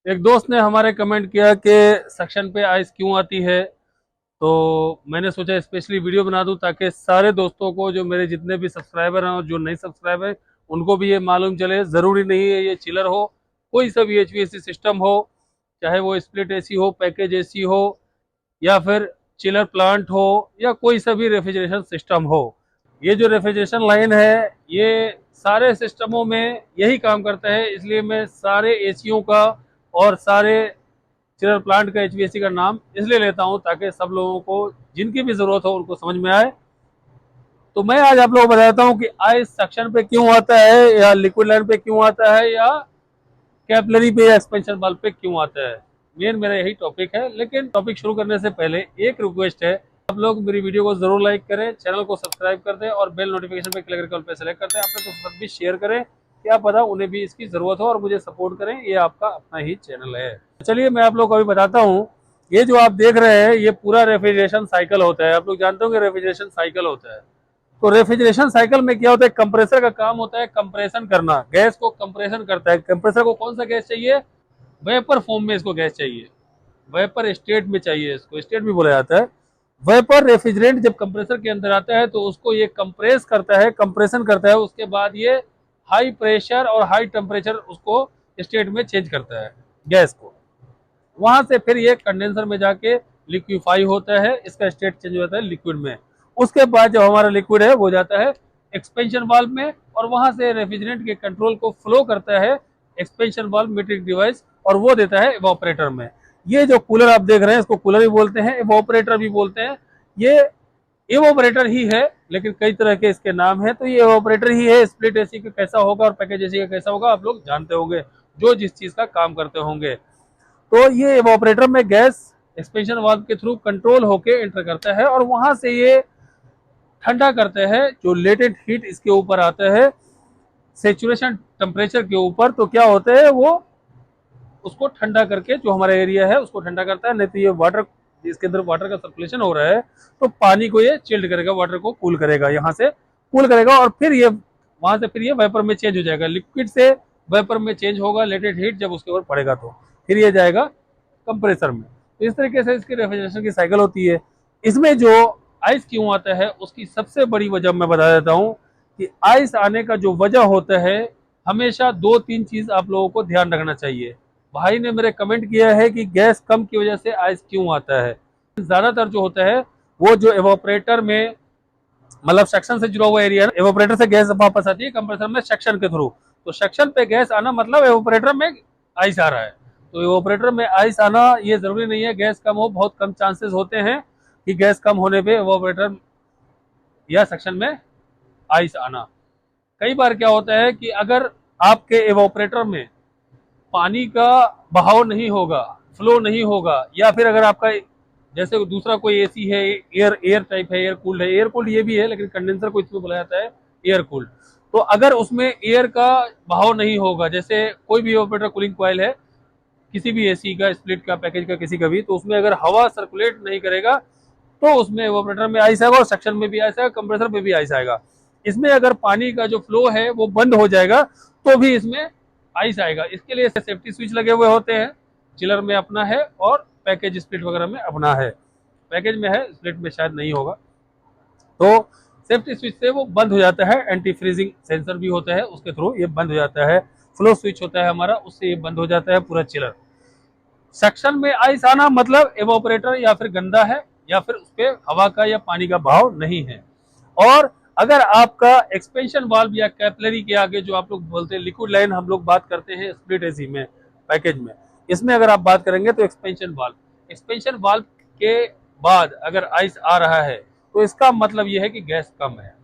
एक दोस्त ने हमारे कमेंट किया कि सक्शन पे आइस क्यों आती है। तो मैंने सोचा स्पेशली वीडियो बना दूं ताकि सारे दोस्तों को, जो मेरे जितने भी सब्सक्राइबर हैं और जो नहीं सब्सक्राइबर हैं, उनको भी ये मालूम चले। ज़रूरी नहीं है ये चिलर हो, कोई सा भी एचवीएसी सिस्टम हो, चाहे वो स्प्लिट एसी हो, पैकेज एसी हो, या फिर चिलर प्लांट हो, या कोई सा भी रेफ्रिजरेशन सिस्टम हो। ये जो रेफ्रिजरेशन लाइन है ये सारे सिस्टमों में यही काम करता है, इसलिए मैं सारे एसीओ का और सारे चिलर प्लांट का, एचवीएसी का नाम इसलिए लेता हूं ताकि सब लोगों को जिनकी भी जरूरत हो उनको समझ में आए। तो मैं आज आप लोगों को बताता हूं कि आइस सक्शन पे क्यों आता है, या लिक्विड लाइन पे क्यों आता है, या कैपिलरी पे या एक्सपेंशन वाल्व पे क्यों आता है। मेन मेरा यही टॉपिक है। लेकिन टॉपिक शुरू करने से पहले एक रिक्वेस्ट है, आप लोग मेरी वीडियो को जरूर लाइक करें, चैनल को सब्सक्राइब कर दें और बेल नोटिफिकेशन पे क्लिक करके ऑल पे सेलेक्ट करते हैं। अपने तो सब भी शेयर करें, क्या पता उन्हें भी इसकी जरूरत हो और मुझे सपोर्ट करें। ये आपका अपना ही चैनल है। चलिए मैं आप लोग को अभी बताता हूँ। ये जो आप देख रहे हैं ये पूरा रेफ्रिजरेशन साइकिल होता है। आप लोग जानते हो कि रेफ्रिजरेशन साइकिल होता है। तो रेफ्रिजरेशन साइकिल में क्या होता है, कंप्रेसर का काम होता है कंप्रेशन करना, गैस को कंप्रेशन करता है। कंप्रेसर को कौन सा गैस चाहिए? वेपर फॉर्म में इसको गैस चाहिए, वेपर स्टेट में चाहिए, इसको स्टेट भी बोला जाता है। वेपर रेफ्रिजरेंट जब कंप्रेसर के अंदर आता है तो उसको ये कंप्रेस करता है, कंप्रेशन करता है। उसके बाद ये हाई प्रेशर और हाई टेम्परेचर उसको स्टेट में चेंज करता है गैस को। वहां से फिर ये कंडेंसर में जाके लिक्विफाई होता है, इसका स्टेट चेंज हो जाता है लिक्विड में। उसके बाद जब हमारा लिक्विड है वो जाता है एक्सपेंशन वाल्व में, और वहां से रेफ्रिजरेंट के कंट्रोल को फ्लो करता है एक्सपेंशन वाल्व मीटरिक डिवाइस, और वो देता है इवोपरेटर में। ये जो कूलर आप देख रहे हैं इसको कूलर भी बोलते हैं, इवोपरेटर भी बोलते हैं। ये इवोपरेटर ही है, लेकिन कई तरह के इसके नाम है। तो ये इवोपरेटर ही है। स्प्लिट एसी का कैसा होगा और पैकेज एसी का कैसा होगा आप लोग जानते होंगे, जो जिस चीज का काम करते होंगे। तो ये इवोपरेटर में गैस एक्सपेंशन वाल्व के थ्रू कंट्रोल होके एंटर करता है, और वहां से ये ठंडा करते हैं। जो लेटेंट हीट इसके ऊपर आता है सेचुरेशन टेम्परेचर के ऊपर, तो क्या होता है वो उसको ठंडा करके जो हमारा एरिया है उसको ठंडा करता है। नहीं तो ये वाटर, इसके अंदर वाटर का सर्कुलेशन हो रहा है तो पानी को ये चिल्ड करेगा, वाटर को कूल करेगा, यहाँ से कूल करेगा, और फिर ये वहां से फिर ये वेपर में चेंज हो जाएगा। लिक्विड से वेपर में चेंज होगा लेटेड हीट जब उसके ऊपर पड़ेगा, तो फिर ये जाएगा कंप्रेसर में। तो इस तरीके से इसकी रेफ्रिजरेशन की साइकिल होती है। इसमें जो आइस क्यों आता है उसकी सबसे बड़ी वजह मैं बता देता हूँ कि आइस आने का जो वजह होता है, हमेशा दो तीन चीज आप लोगों को ध्यान रखना चाहिए। भाई ने मेरे कमेंट किया है कि गैस कम की वजह से आइस क्यों आता है। ज्यादातर जो होता है वो जो एवोपरेटर में, मतलब सेक्शन से जुड़ा हुआ एरिया है, एवोपरेटर से गैस वापस आती है कंप्रेसर में सेक्शन के थ्रू। तो सेक्शन पे गैस आना मतलब एवोपरेटर में आइस आ रहा है। तो एवोपरेटर में आइस आना ये जरूरी नहीं है गैस कम हो, बहुत कम चांसेस होते हैं कि गैस कम होने पे एवोपरेटर या सेक्शन में आइस आना। कई बार क्या होता है कि अगर आपके एवोपरेटर में पानी का बहाव नहीं होगा, फ्लो नहीं होगा, या फिर अगर आपका जैसे दूसरा कोई एसी है, एयर एयर टाइप है, एयर कूल्ड है, एयर कूल्ड ये भी है लेकिन कंडेंसर को इसमें बुलाया जाता है एयर कूल्ड। तो अगर उसमें एयर का बहाव नहीं होगा, जैसे कोई भी ऑपरेटर कूलिंग कॉइल है किसी भी एसी का, स्प्लिट का, पैकेज का, किसी का भी, तो उसमें अगर हवा सर्कुलेट नहीं करेगा तो उसमें ऑपरेटर में आइस आएगा, और सेक्शन में भी आइस आएगा, कंप्रेसर में भी आइस आएगा। इसमें अगर पानी का जो फ्लो है वो बंद हो जाएगा तो भी इसमें आइस आएगा। इसके लिए सेफ्टी स्विच लगे हुए होते हैं। चिलर में अपना है और पैकेज स्प्लिट वगैरह में अपना है। पैकेज में है, स्प्लिट में शायद नहीं होगा। तो सेफ्टी स्विच से वो बंद हो जाता है। एंटी फ्रीजिंग सेंसर भी होता है, उसके थ्रू ये बंद हो जाता है। फ्लो स्विच होता है हमारा, उससे ये बंद हो जाता है पूरा चिलर। सेक्शन में आइस आना मतलब एवोपरेटर या फिर गंदा है, या फिर उस पर हवा का या पानी का बहाव नहीं है। और अगर आपका एक्सपेंशन वाल्व या कैपिलरी के आगे जो आप लोग बोलते हैं लिक्विड लाइन, हम लोग बात करते हैं स्प्लिट एसी में, पैकेज में, इसमें अगर आप बात करेंगे तो एक्सपेंशन वाल्व के बाद अगर आइस आ रहा है तो इसका मतलब यह है कि गैस कम है।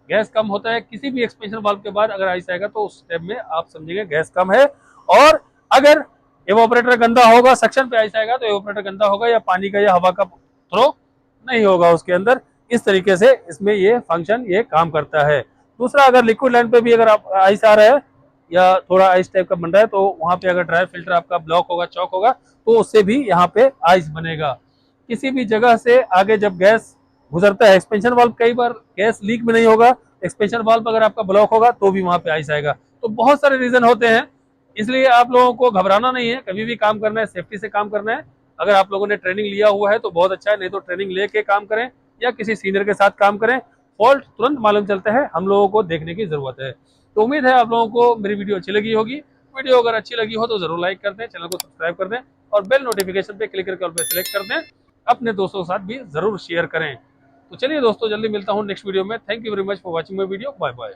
गैस कम होता है किसी भी एक्सपेंशन वाल्व के बाद, अगर आइस आएगा तो उस टाइम में आप समझेंगे गैस कम है। और अगर एवोपरेटर गंदा होगा, सक्शन पे आइस आएगा तो एवोपरेटर गंदा होगा, या पानी का या हवा का थ्रो नहीं होगा उसके अंदर। इस तरीके से इसमें ये फंक्शन ये काम करता है। दूसरा, अगर लिक्विड लाइन पे भी अगर आप आइस आ रहा है या थोड़ा आइस टाइप का बन रहा है, तो वहां पे अगर ड्राई फिल्टर आपका ब्लॉक होगा, चौक होगा, तो उससे भी यहाँ पे आइस बनेगा। किसी भी जगह से आगे जब गैस गुजरता है, एक्सपेंशन वाल्व, कई बार गैस लीक भी नहीं होगा, एक्सपेंशन वाल्व अगर आपका ब्लॉक होगा तो भी वहां पे आइस आएगा। तो बहुत सारे रीजन होते हैं। इसलिए आप लोगों को घबराना नहीं है, कभी भी काम करना है सेफ्टी से काम करना है। अगर आप लोगों ने ट्रेनिंग लिया हुआ है तो बहुत अच्छा है, नहीं तो ट्रेनिंग लेके काम करें या किसी सीनियर के साथ काम करें, फॉल्ट तुरंत मालूम चलता है, हम लोगों को देखने की जरूरत है। तो उम्मीद है आप लोगों को मेरी वीडियो अच्छी लगी होगी। वीडियो अगर अच्छी लगी हो तो जरूर लाइक कर दें, चैनल को सब्सक्राइब कर दें और बेल नोटिफिकेशन पे क्लिक करके ऑल पे सिलेक्ट कर दें। अपने दोस्तों के साथ भी जरूर शेयर करें। तो चलिए दोस्तों, जल्दी मिलता हूँ नेक्स्ट वीडियो में। Thank you very much for watching my video. Bye bye.